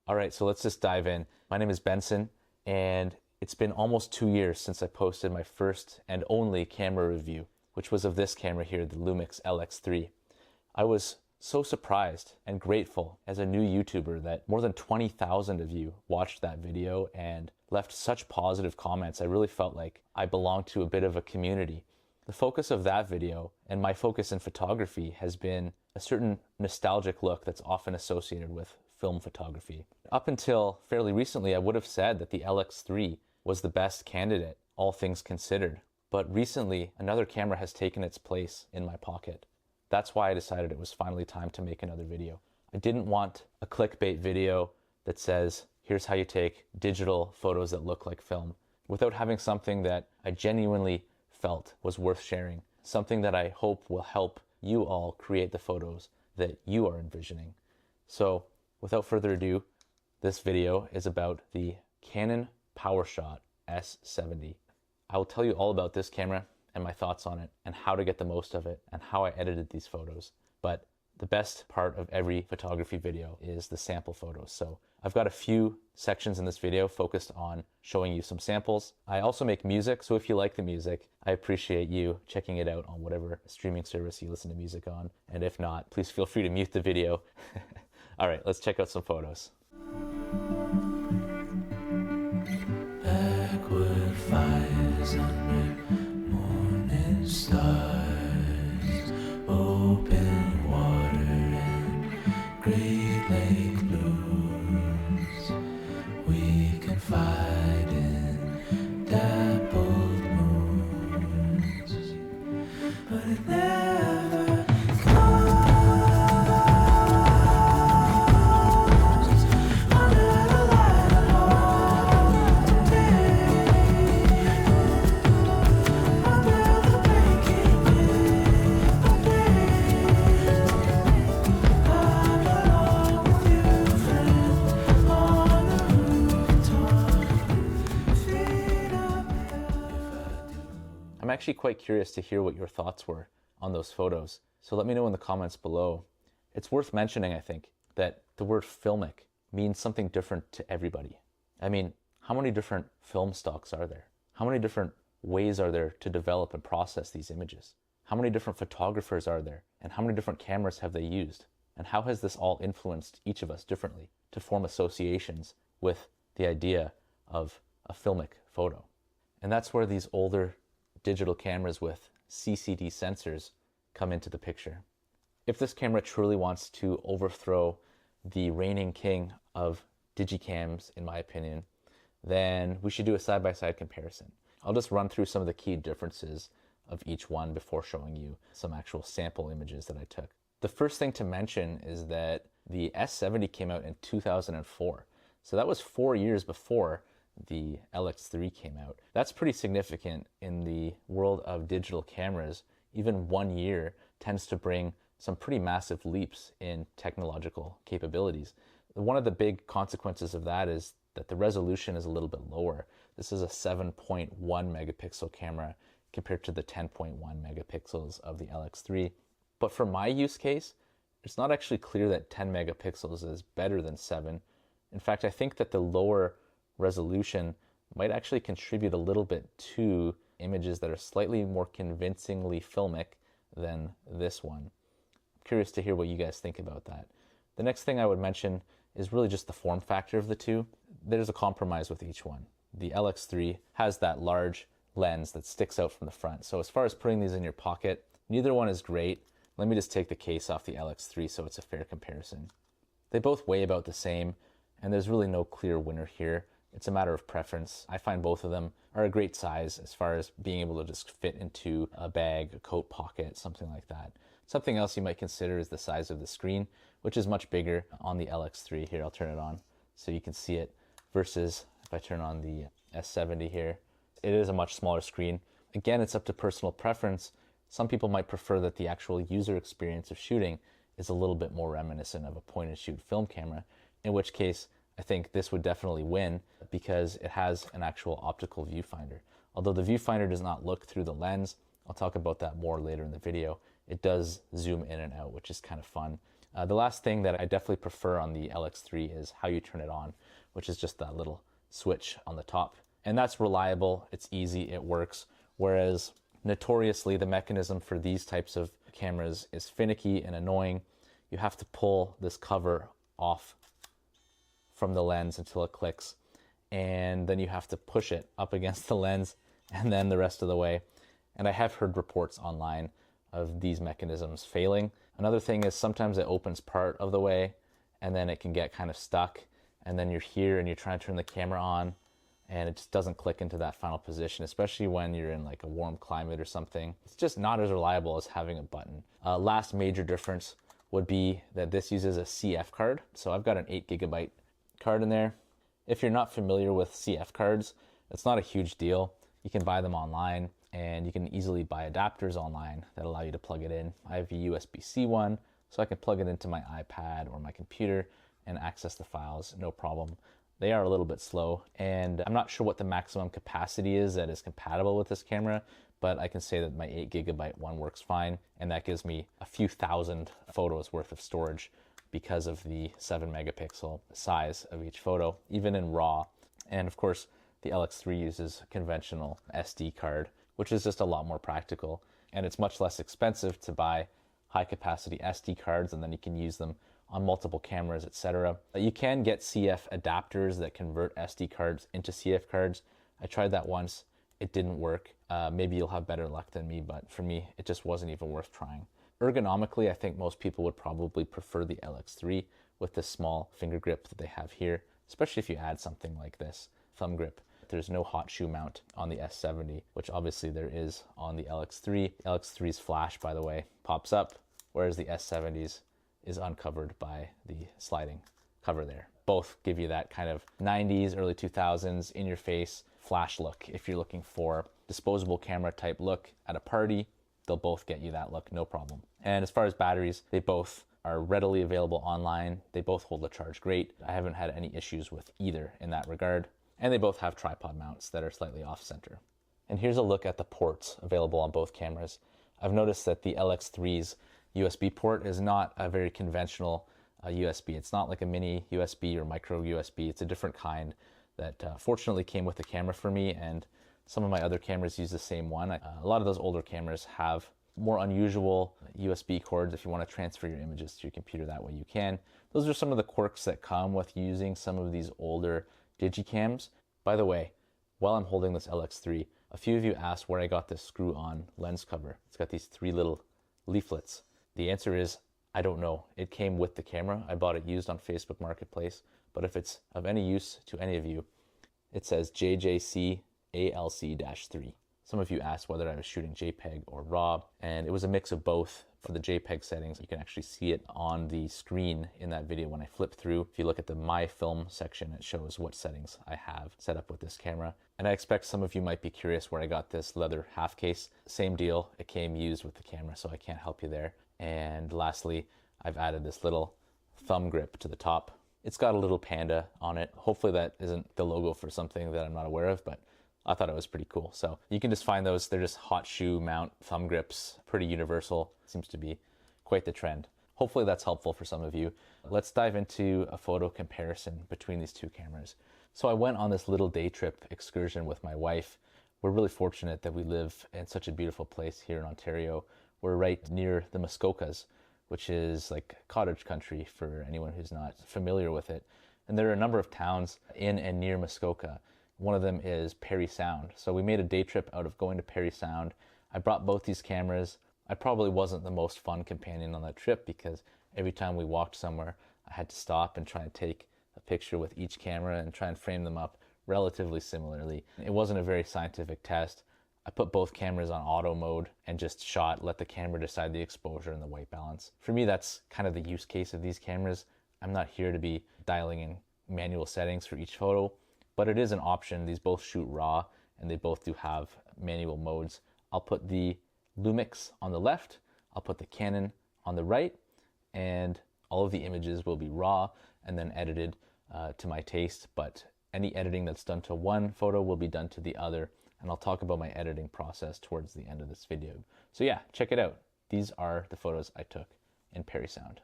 All right, so let's just dive in. My name is Benson, and it's been almost 2 years since I posted my first and only camera review, which was of this camera here, the Lumix LX3. I was so surprised and grateful as a new YouTuber that more than 20,000 of you watched that video and left such positive comments. I really felt like I belonged to a bit of a community. The focus of that video and my focus in photography has been a certain nostalgic look that's often associated with film photography. Up until fairly recently, I would have said that the LX3 was the best candidate, all things considered. But recently, another camera has taken its place in my pocket. That's why I decided it was finally time to make another video. I didn't want a clickbait video that says, here's how you take digital photos that look like film, without having something that I genuinely felt was worth sharing, something that I hope will help you all create the photos that you are envisioning. So, without further ado, this video is about the Canon PowerShot S70. I will tell you all about this camera and my thoughts on it and how to get the most of it and how I edited these photos. But the best part of every photography video is the sample photos. So I've got a few sections in this video focused on showing you some samples. I also make music, so if you like the music, I appreciate you checking it out on whatever streaming service you listen to music on. And if not, please feel free to mute the video. All right, let's check out some photos. Backward fires under morning stars, open water and Great Lake blues. We can fight in dappled moons, but it never comes. I'm actually quite curious to hear what your thoughts were on those photos. So let me know in the comments below. It's worth mentioning, I think, that the word filmic means something different to everybody. I mean, how many different film stocks are there? How many different ways are there to develop and process these images? How many different photographers are there? And how many different cameras have they used? And how has this all influenced each of us differently to form associations with the idea of a filmic photo? And that's where these older digital cameras with CCD sensors come into the picture. If this camera truly wants to overthrow the reigning king of digicams, in my opinion, then we should do a side-by-side comparison. I'll just run through some of the key differences of each one before showing you some actual sample images that I took. The first thing to mention is that the S70 came out in 2004. So that was 4 years before the LX3 came out. That's pretty significant in the world of digital cameras. Even 1 year tends to bring some pretty massive leaps in technological capabilities. One of the big consequences of that is that the resolution is a little bit lower. This is a 7.1 megapixel camera compared to the 10.1 megapixels of the LX3. But for my use case, it's not actually clear that 10 megapixels is better than 7. In fact, I think that the lower resolution might actually contribute a little bit to images that are slightly more convincingly filmic than this one. I'm curious to hear what you guys think about that. The next thing I would mention is really just the form factor of the two. There's a compromise with each one. The LX3 has that large lens that sticks out from the front. So as far as putting these in your pocket, neither one is great. Let me just take the case off the LX3 so it's a fair comparison. They both weigh about the same, and there's really no clear winner here. It's a matter of preference. I find both of them are a great size as far as being able to just fit into a bag, a coat pocket, something like that. Something else you might consider is the size of the screen, which is much bigger on the LX3. Here, I'll turn it on so you can see it, versus if I turn on the S70 here, it is a much smaller screen. Again, it's up to personal preference. Some people might prefer that the actual user experience of shooting is a little bit more reminiscent of a point-and-shoot film camera, in which case I think this would definitely win because it has an actual optical viewfinder. Although the viewfinder does not look through the lens, I'll talk about that more later in the video. It does zoom in and out, which is kind of fun. The last thing that I definitely prefer on the LX3 is how you turn it on, which is just that little switch on the top. And that's reliable, it's easy, it works. Whereas notoriously the mechanism for these types of cameras is finicky and annoying. You have to pull this cover off from the lens until it clicks, and then you have to push it up against the lens and then the rest of the way. And I have heard reports online of these mechanisms failing. Another thing is sometimes it opens part of the way and then it can get kind of stuck, and then you're here and you're trying to turn the camera on and it just doesn't click into that final position, especially when you're in like a warm climate or something. It's just not as reliable as having a button. Last major difference would be that this uses a CF card. So I've got an 8GB card in there. If you're not familiar with CF cards, it's not a huge deal. You can buy them online, and you can easily buy adapters online that allow you to plug it in. I have a USB-C one, so I can plug it into my iPad or my computer and access the files, no problem. They are a little bit slow, and I'm not sure what the maximum capacity is that is compatible with this camera, but I can say that my 8GB one works fine, and that gives me a few thousand photos worth of storage because of the 7-megapixel size of each photo, even in RAW. And of course, the LX3 uses a conventional SD card, which is just a lot more practical. And it's much less expensive to buy high-capacity SD cards, and then you can use them on multiple cameras, etc. You can get CF adapters that convert SD cards into CF cards. I tried that once. It didn't work. Maybe you'll have better luck than me, but for me, it just wasn't even worth trying. Ergonomically, I think most people would probably prefer the LX3 with this small finger grip that they have here, especially if you add something like this thumb grip. There's no hot shoe mount on the S70, which obviously there is on the LX3. LX3's flash, by the way, pops up, whereas the S70's is uncovered by the sliding cover there. Both give you that kind of 90s, early 2000s, in your face flash look. If you're looking for disposable camera type look at a party, they'll both get you that look, no problem. And as far as batteries, they both are readily available online. They both hold the charge great. I haven't had any issues with either in that regard. And they both have tripod mounts that are slightly off center. And here's a look at the ports available on both cameras. I've noticed that the LX3's USB port is not a very conventional USB. It's not like a mini USB or micro USB. It's a different kind that fortunately came with the camera for me, and some of my other cameras use the same one. A lot of those older cameras have more unusual USB cords. If you want to transfer your images to your computer that way, you can. Those are some of the quirks that come with using some of these older digicams. By the way, while I'm holding this LX3, a few of you asked where I got this screw-on lens cover. It's got these 3 little leaflets. The answer is, I don't know. It came with the camera. I bought it used on Facebook Marketplace, but if it's of any use to any of you, it says JJC ALC-3. Some of you asked whether I was shooting JPEG or RAW, and it was a mix of both. For the JPEG settings, you can actually see it on the screen in that video when I flip through. If you look at the My Film section, it shows what settings I have set up with this camera. And I expect some of you might be curious where I got this leather half case. Same deal, it came used with the camera, so I can't help you there. And lastly, I've added this little thumb grip to the top. It's got a little panda on it. Hopefully that isn't the logo for something that I'm not aware of, but I thought it was pretty cool. So you can just find those. They're just hot shoe mount thumb grips, pretty universal. Seems to be quite the trend. Hopefully that's helpful for some of you. Let's dive into a photo comparison between these two cameras. So I went on this little day trip excursion with my wife. We're really fortunate that we live in such a beautiful place here in Ontario. We're right near the Muskokas, which is like cottage country for anyone who's not familiar with it. And there are a number of towns in and near Muskoka. One of them is Parry Sound. So we made a day trip out of going to Parry Sound. I brought both these cameras. I probably wasn't the most fun companion on that trip because every time we walked somewhere, I had to stop and try and take a picture with each camera and try and frame them up relatively similarly. It wasn't a very scientific test. I put both cameras on auto mode and just shot, let the camera decide the exposure and the white balance. For me, that's kind of the use case of these cameras. I'm not here to be dialing in manual settings for each photo, but it is an option. These both shoot RAW and they both do have manual modes. I'll put the Lumix on the left, I'll put the Canon on the right, and all of the images will be RAW and then edited to my taste, but any editing that's done to one photo will be done to the other, and I'll talk about my editing process towards the end of this video. So yeah, check it out. These are the photos I took in Parry Sound.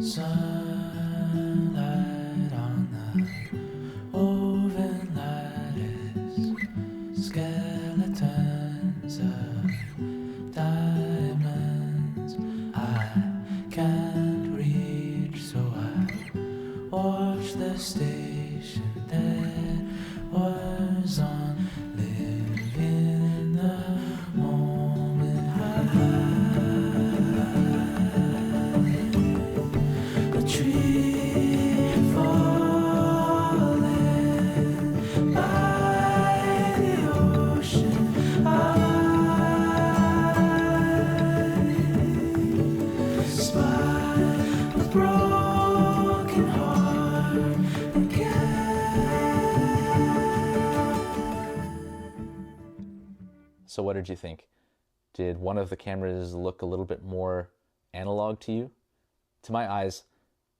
Sunlight on the oven lattice, skeletons of diamonds I can't reach, so I watch the station that was on, live in the moment. A tree falling by the ocean, I spy a broken heart again. So what did you think? Did one of the cameras look a little bit more analog to you? To my eyes,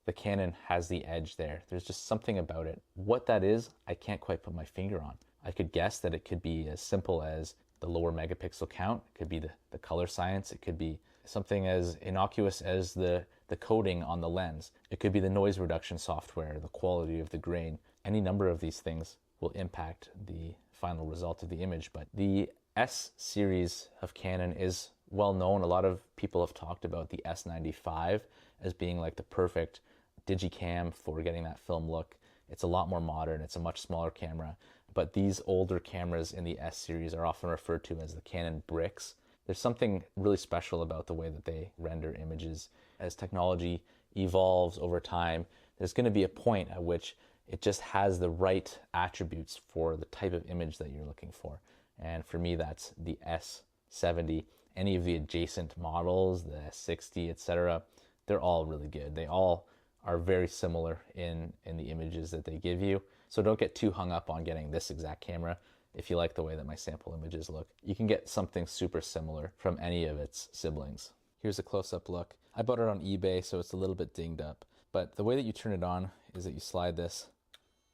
the Canon has the edge there. There's just something about it. What that is, I can't quite put my finger on. I could guess that it could be as simple as the lower megapixel count. It could be the color science. It could be something as innocuous as the coating on the lens. It could be the noise reduction software, the quality of the grain. Any number of these things will impact the final result of the image. But the S series of Canon is well known. A lot of people have talked about the S95 as being like the perfect digicam for getting that film look. It's a lot more modern. It's a much smaller camera. But these older cameras in the S series are often referred to as the Canon bricks. There's something really special about the way that they render images. As technology evolves over time, there's going to be a point at which it just has the right attributes for the type of image that you're looking for. And for me, that's the S70. Any of the adjacent models, the S60, etc., they're all really good. They all are very similar in the images that they give you. So don't get too hung up on getting this exact camera. If you like the way that my sample images look, you can get something super similar from any of its siblings. Here's a close-up look. I bought it on eBay, so it's a little bit dinged up. But the way that you turn it on is that you slide this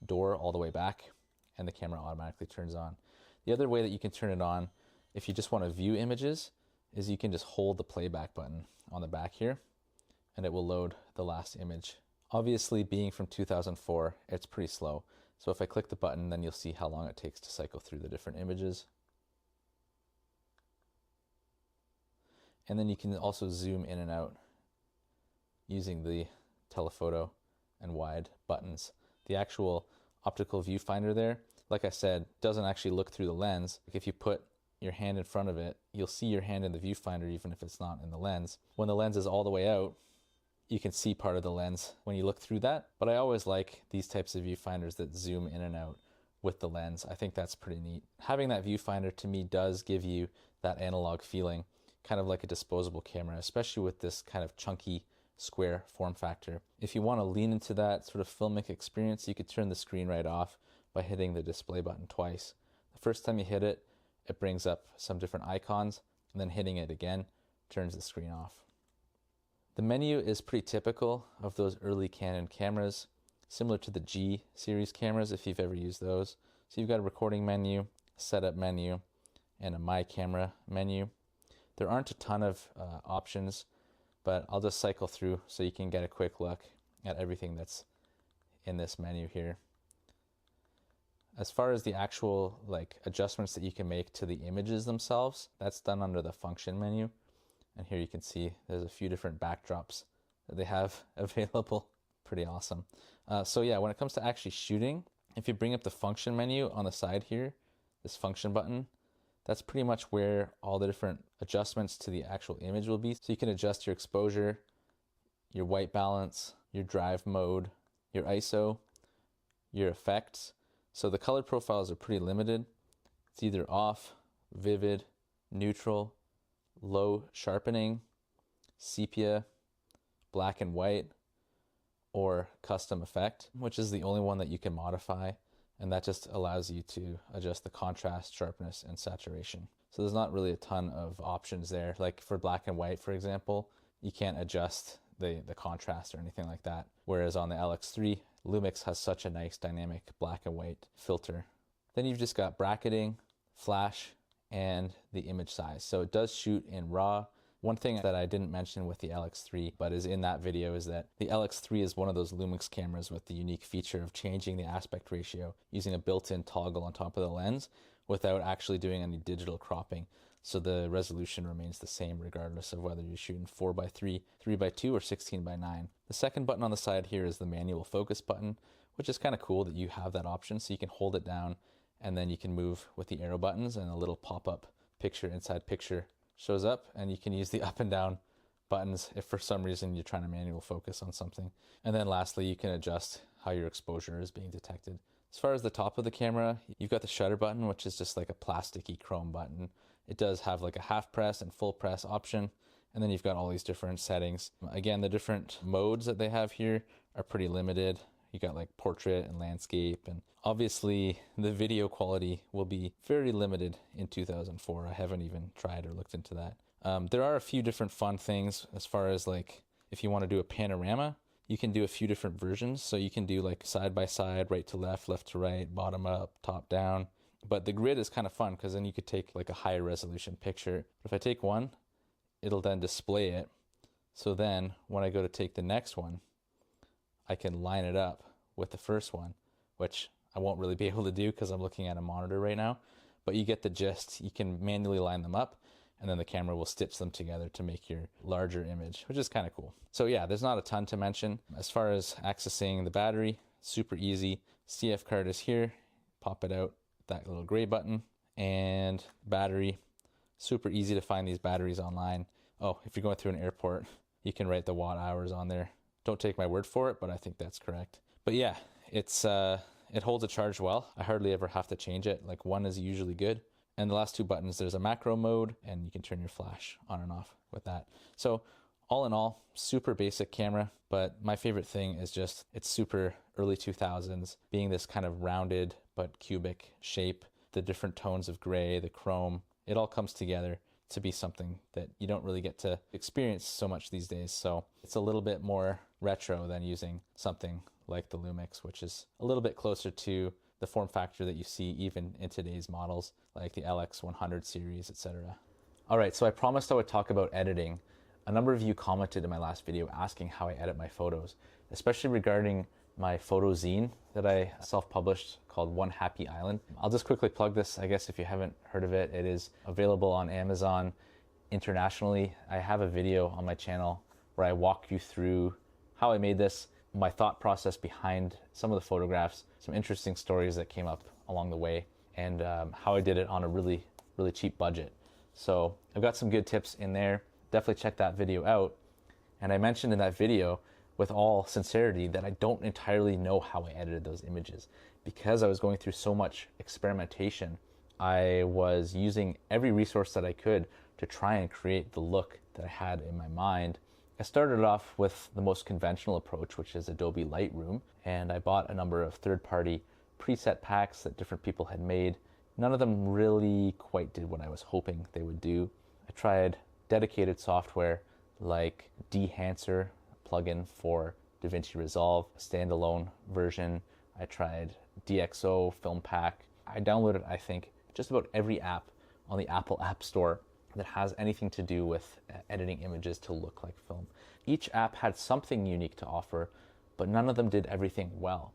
door all the way back and the camera automatically turns on. The other way that you can turn it on, if you just want to view images, is you can just hold the playback button on the back here and it will load the last image. Obviously, being from 2004, it's pretty slow. So if I click the button, then you'll see how long it takes to cycle through the different images. And then you can also zoom in and out using the telephoto and wide buttons. The actual optical viewfinder there, like I said, doesn't actually look through the lens. If you put your hand in front of it, you'll see your hand in the viewfinder even if it's not in the lens. When the lens is all the way out, you can see part of the lens when you look through that. But I always like these types of viewfinders that zoom in and out with the lens. I think that's pretty neat. Having that viewfinder to me does give you that analog feeling, kind of like a disposable camera, especially with this kind of chunky square form factor. If you want to lean into that sort of filmic experience, you could turn the screen right off by hitting the display button twice. The first time you hit it, it brings up some different icons, and then hitting it again turns the screen off. The menu is pretty typical of those early Canon cameras, similar to the G series cameras if you've ever used those. So you've got a recording menu, setup menu, and a My Camera menu. There aren't a ton of options, but I'll just cycle through so you can get a quick look at everything that's in this menu here. As far as the actual adjustments that you can make to the images themselves, that's done under the function menu. And here you can see there's a few different backdrops that they have available. Pretty awesome. So yeah, when it comes to actually shooting, if you bring up the function menu on the side here, this function button, that's pretty much where all the different adjustments to the actual image will be. So you can adjust your exposure, your white balance, your drive mode, your ISO, your effects. So the color profiles are pretty limited. It's either off, vivid, neutral, low sharpening, sepia, black and white, or custom effect, which is the only one that you can modify, and that just allows you to adjust the contrast, sharpness, and saturation. So there's not really a ton of options there. Like for black and white, for example, you can't adjust the contrast or anything like that. Whereas on the LX3, Lumix has such a nice dynamic black and white filter. Then you've just got bracketing, flash, and the image size. So it does shoot in RAW. One thing that I didn't mention with the LX3, but is in that video, is that the LX3 is one of those Lumix cameras with the unique feature of changing the aspect ratio using a built-in toggle on top of the lens without actually doing any digital cropping. So the resolution remains the same regardless of whether you're shooting 4:3, 3:2, or 16:9. The second button on the side here is the manual focus button, which is kind of cool that you have that option. So you can hold it down and then you can move with the arrow buttons, and a little pop-up picture inside picture shows up, and you can use the up and down buttons if for some reason you're trying to manual focus on something. And then lastly, you can adjust how your exposure is being detected. As far as the top of the camera, you've got the shutter button, which is just like a plasticky chrome button. It does have like a half press and full press option. And then you've got all these different settings. Again, the different modes that they have here are pretty limited. You got like portrait and landscape, and obviously the video quality will be very limited in 2004. I haven't even tried or looked into that. There are a few different fun things as far as like if you want to do a panorama, you can do a few different versions. So you can do like side by side, right to left, left to right, bottom up, top down. But the grid is kind of fun because then you could take like a higher resolution picture. If I take one, it'll then display it. So then when I go to take the next one, I can line it up with the first one, which I won't really be able to do because I'm looking at a monitor right now, but you get the gist. You can manually line them up, and then the camera will stitch them together to make your larger image, which is kind of cool. So yeah, there's not a ton to mention. As far as accessing the battery, super easy. CF card is here, pop it out, that little gray button, and battery, super easy to find these batteries online. Oh, if you're going through an airport, you can write the watt hours on there. Don't take my word for it, but I think that's correct. But yeah, it holds a charge well. I hardly ever have to change it. Like one is usually good. And the last two buttons, there's a macro mode, and you can turn your flash on and off with that. So all in all, super basic camera, but my favorite thing is just it's super early 2000s, being this kind of rounded but cubic shape, the different tones of gray, the chrome, it all comes together to be something that you don't really get to experience so much these days. So it's a little bit more retro than using something like the Lumix, which is a little bit closer to the form factor that you see even in today's models, like the LX100 series, etc. All right, so I promised I would talk about editing. A number of you commented in my last video asking how I edit my photos, especially regarding my photo zine that I self-published called One Happy Island. I'll just quickly plug this, I guess if you haven't heard of it. It is available on Amazon internationally. I have a video on my channel where I walk you through how I made this, my thought process behind some of the photographs, some interesting stories that came up along the way, and how I did it on a really, really cheap budget. So I've got some good tips in there. Definitely check that video out. And I mentioned in that video, with all sincerity, that I don't entirely know how I edited those images. Because I was going through so much experimentation, I was using every resource that I could to try and create the look that I had in my mind. I started off with the most conventional approach, which is Adobe Lightroom, and I bought a number of third-party preset packs that different people had made. None of them really quite did what I was hoping they would do. I tried dedicated software like Dehancer, a plugin for DaVinci Resolve, a standalone version. I tried DxO, Film Pack. I downloaded, I think, just about every app on the Apple App Store that has anything to do with editing images to look like film. Each app had something unique to offer, but none of them did everything well.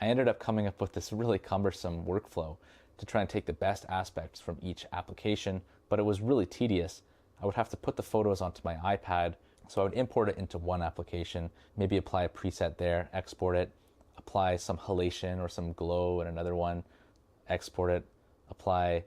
I ended up coming up with this really cumbersome workflow to try and take the best aspects from each application, but it was really tedious. I would have to put the photos onto my iPad, so I would import it into one application, maybe apply a preset there, export it, apply some halation or some glow in another one, export it, apply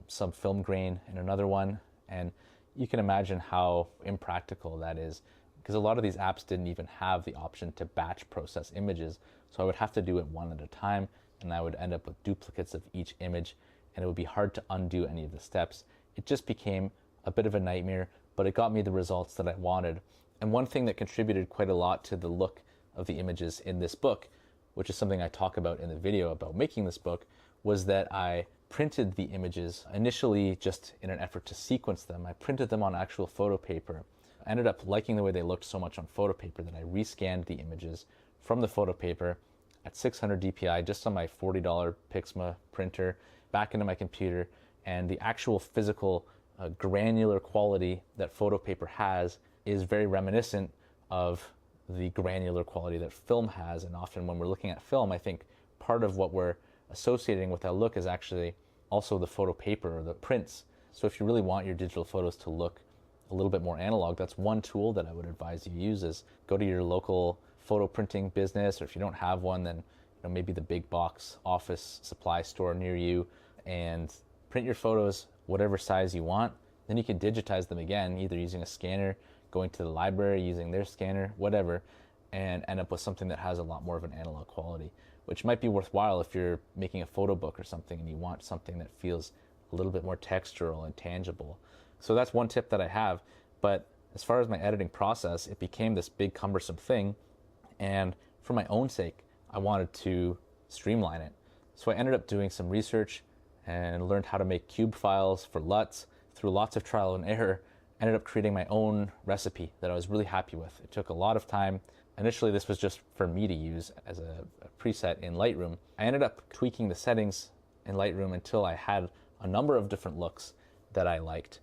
some film grain in another one, and you can imagine how impractical that is, because a lot of these apps didn't even have the option to batch process images, so I would have to do it one at a time, and I would end up with duplicates of each image, and it would be hard to undo any of the steps. It just became a bit of a nightmare, but it got me the results that I wanted. And one thing that contributed quite a lot to the look of the images in this book, which is something I talk about in the video about making this book, was that I printed the images initially just in an effort to sequence them. I printed them on actual photo paper. I ended up liking the way they looked so much on photo paper that I rescanned the images from the photo paper. at 600 DPI just on my $40 Pixma printer back into my computer, and the actual physical granular quality that photo paper has is very reminiscent of the granular quality that film has. And often when we're looking at film, I think part of what we're associating with that look is actually also the photo paper or the prints. So if you really want your digital photos to look a little bit more analog, that's one tool that I would advise you use, is go to your local photo printing business, or if you don't have one, then maybe the big box office supply store near you, and print your photos whatever size you want. Then you can digitize them again, either using a scanner, going to the library, using their scanner, whatever, and end up with something that has a lot more of an analog quality, which might be worthwhile if you're making a photo book or something and you want something that feels a little bit more textural and tangible. So that's one tip that I have. But as far as my editing process, it became this big cumbersome thing, and for my own sake, I wanted to streamline it. So I ended up doing some research and learned how to make cube files for LUTs through lots of trial and error. Ended up creating my own recipe that I was really happy with. It took a lot of time. Initially, this was just for me to use as a preset in Lightroom. I ended up tweaking the settings in Lightroom until I had a number of different looks that I liked.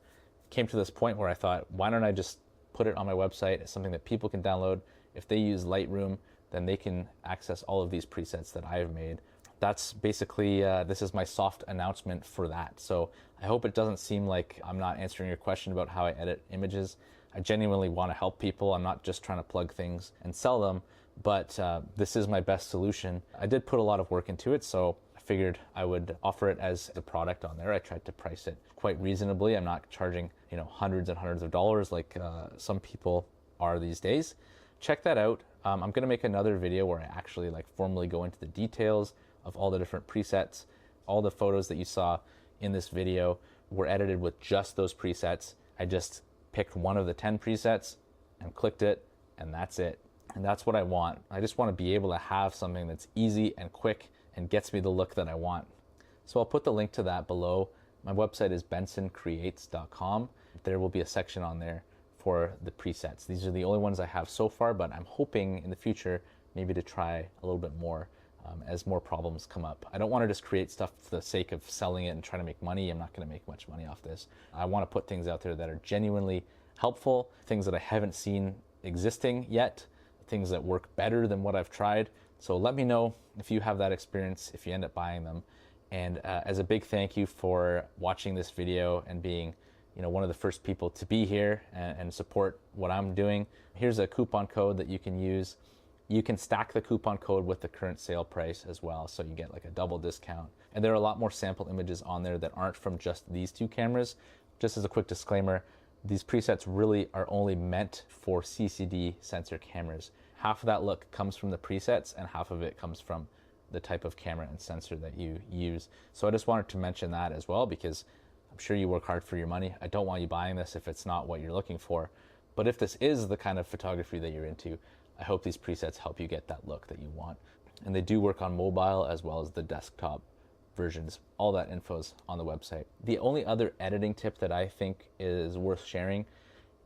Came to this point where I thought, why don't I just put it on my website as something that people can download? If they use Lightroom, then they can access all of these presets that I've made. That's basically, this is my soft announcement for that. So I hope it doesn't seem like I'm not answering your question about how I edit images. I genuinely want to help people. I'm not just trying to plug things and sell them, but this is my best solution. I did put a lot of work into it, so I figured I would offer it as a product on there. I tried to price it quite reasonably. I'm not charging, hundreds and hundreds of dollars like some people are these days. Check that out. I'm going to make another video where I actually formally go into the details of all the different presets. All the photos that you saw in this video were edited with just those presets. I just picked one of the 10 presets and clicked it, and that's it. And that's what I want. I just want to be able to have something that's easy and quick and gets me the look that I want. So I'll put the link to that below. My website is Bensen.Creates.com. There will be a section on there for the presets. These are the only ones I have so far, but I'm hoping in the future maybe to try a little bit more as more problems come up. I don't want to just create stuff for the sake of selling it and trying to make money. I'm not going to make much money off this. I want to put things out there that are genuinely helpful, things that I haven't seen existing yet, things that work better than what I've tried. So let me know if you have that experience, if you end up buying them. And as a big thank you for watching this video and being one of the first people to be here and support what I'm doing, here's a coupon code that you can use. You can stack the coupon code with the current sale price as well, so you get a double discount. And there are a lot more sample images on there that aren't from just these two cameras. Just as a quick disclaimer, these presets really are only meant for CCD sensor cameras. Half of that look comes from the presets and half of it comes from the type of camera and sensor that you use. So I just wanted to mention that as well, because I'm sure you work hard for your money. I don't want you buying this if it's not what you're looking for. But if this is the kind of photography that you're into, I hope these presets help you get that look that you want. And they do work on mobile as well as the desktop versions. All that info's on the website. The only other editing tip that I think is worth sharing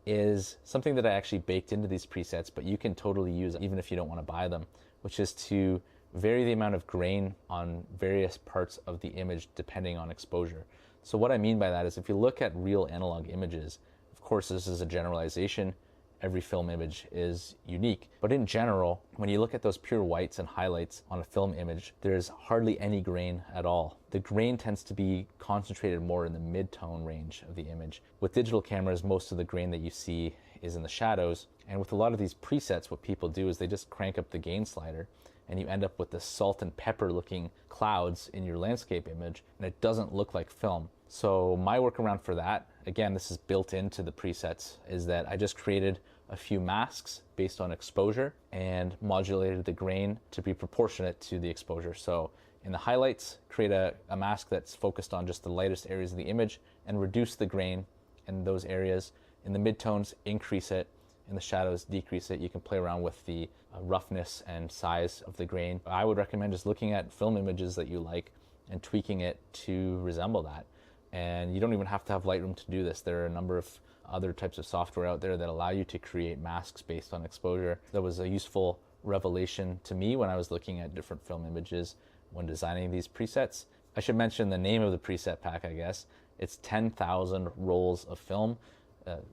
is something that I actually baked into these presets, but you can totally use even if you don't want to buy them, which is to vary the amount of grain on various parts of the image depending on exposure. So what I mean by that is if you look at real analog images, of course this is a generalization, every film image is unique. But in general, when you look at those pure whites and highlights on a film image, there's hardly any grain at all. The grain tends to be concentrated more in the mid-tone range of the image. With digital cameras, most of the grain that you see is in the shadows. And with a lot of these presets, what people do is they just crank up the gain slider and you end up with the salt and pepper looking clouds in your landscape image, and it doesn't look like film. So my workaround for that, again, this is built into the presets, is that I just created a few masks based on exposure and modulated the grain to be proportionate to the exposure. So in the highlights, create a mask that's focused on just the lightest areas of the image and reduce the grain in those areas. In the midtones, increase it. In the shadows, decrease it. You can play around with the roughness and size of the grain. I would recommend just looking at film images that you like and tweaking it to resemble that. And you don't even have to have Lightroom to do this. There are a number of other types of software out there that allow you to create masks based on exposure. That was a useful revelation to me when I was looking at different film images when designing these presets. I should mention the name of the preset pack, I guess. It's 10,000 rolls of film.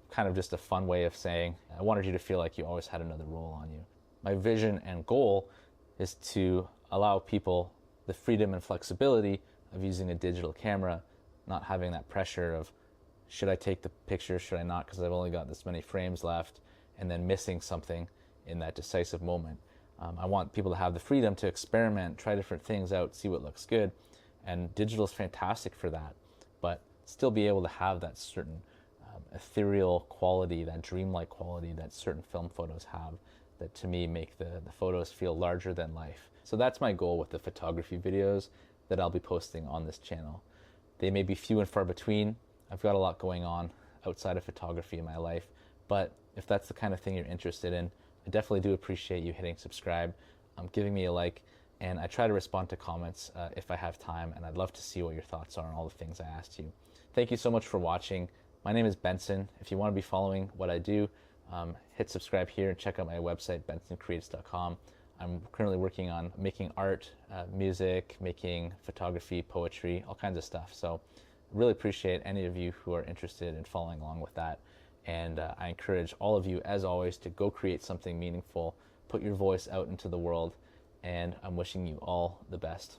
Kind of just a fun way of saying I wanted you to feel like you always had another roll on you. My vision and goal is to allow people the freedom and flexibility of using a digital camera, not having that pressure of should I take the picture, should I not, because I've only got this many frames left, and then missing something in that decisive moment. I want people to have the freedom to experiment, try different things out, see what looks good, and digital is fantastic for that, but still be able to have that certain ethereal quality, that dreamlike quality that certain film photos have, that to me make the photos feel larger than life. So that's my goal with the photography videos that I'll be posting on this channel. They may be few and far between. I've got a lot going on outside of photography in my life, but if that's the kind of thing you're interested in, I definitely do appreciate you hitting subscribe, giving me a like, and I try to respond to comments if I have time, and I'd love to see what your thoughts are on all the things I asked you. Thank you so much for watching. My name is Benson. If you want to be following what I do, hit subscribe here and check out my website, Bensen.Creates.com. I'm currently working on making art, music, making photography, poetry, all kinds of stuff. So really appreciate any of you who are interested in following along with that. And I encourage all of you, as always, to go create something meaningful, put your voice out into the world, and I'm wishing you all the best.